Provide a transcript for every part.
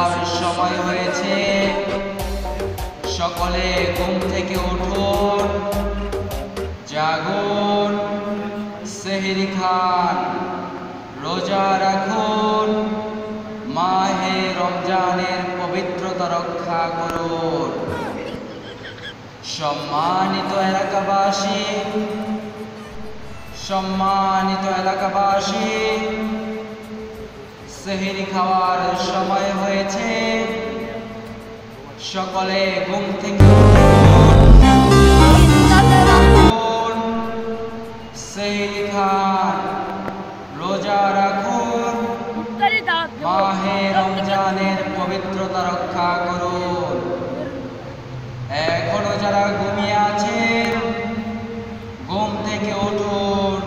খাওয়ার সময় হয়েছে, সকলে ঘুম থেকে উঠুন, জাগুন, সেহরি খান, রোজা রাখুন, মাহে রমজানের পবিত্রতা রক্ষা করুন। সম্মানিত এলাকাবাসী, সেহরি খাওয়ার সময় হয়েছে, সকলে ঘুম থেকে উঠুন, সেহরি খান, রোজা রাখুন, মাহে রমজানের পবিত্রতা রক্ষা করুন। এখনো যারা ঘুমিয়ে আছেন, ঘুম থেকে উঠুন,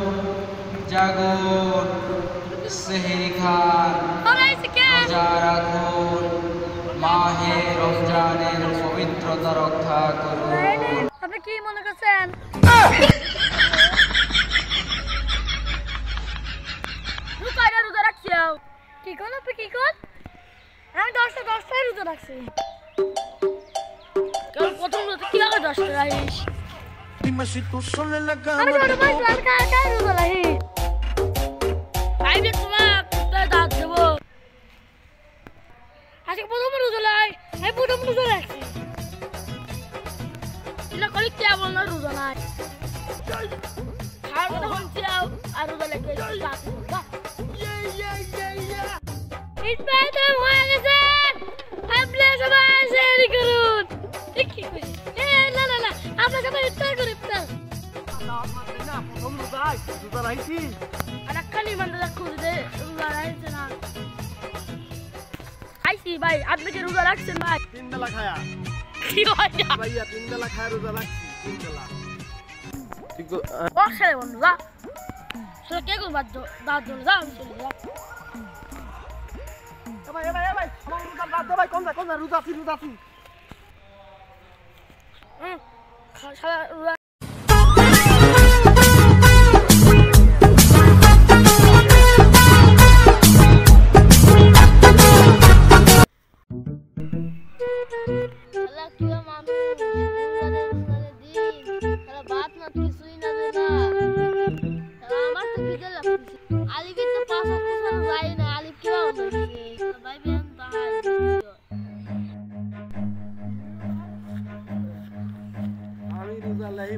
জাগুন, সেহরি খান, রোজা রাখুন, মাহে রমজানের পবিত্রতা রক্ষা করুন। আপনি কি মনে করছেন? রোজা রাখছি। কি কোন আপনি কি কোন? আমি 10টায় রোজা রাখছি। প্রথম রোজা কি আগে 10টা রাখিস? আমি ছোট ভাই কার রোজা রাখি? দাঁত দেবো। আজকে প্রথম রোজা লাই, আমি প্রথম রোজা রাখছি। কলি কেমন না রোজা নাই, খাওয়ার কথা বলছি আর রোজা লেগে হয়ে গেছে। আপনি সবাই শেয়ারি করুন। না না না, আমরা সবাই ইফতার করি। ইফতার ভাই, আপনি কি রোজা রাখছেন ভাই? 3 বেলা খায়া কি ভাইয়া 3 বেলা খায়া রোজা রাখছি। 3 বেলা ঠিক অসারে বন্ধু যা সে কে কো বাদ দাঁত ধরে যা আমি চলে যা। ভাই আমার রোজা বাদ দে ভাই। কোন রোজা আছি সারা রোজা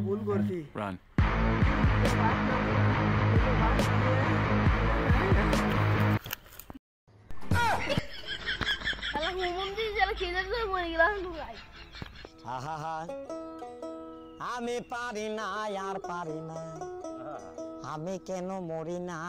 ভুল করছি। Run. আমি পারি না আর পারি না, আমি কেন মরি না।